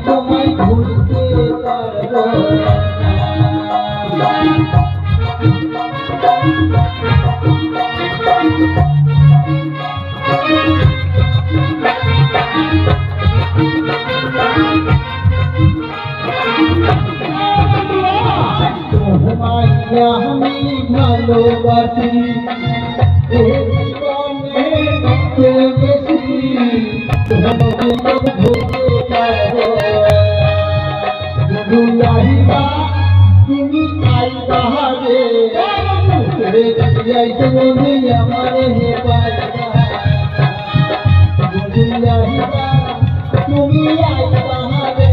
তোমায় ভুলতে পারবো তোমায় আমি ভালোবাসি বেশি তুমি আমার তুমি আই বাহারে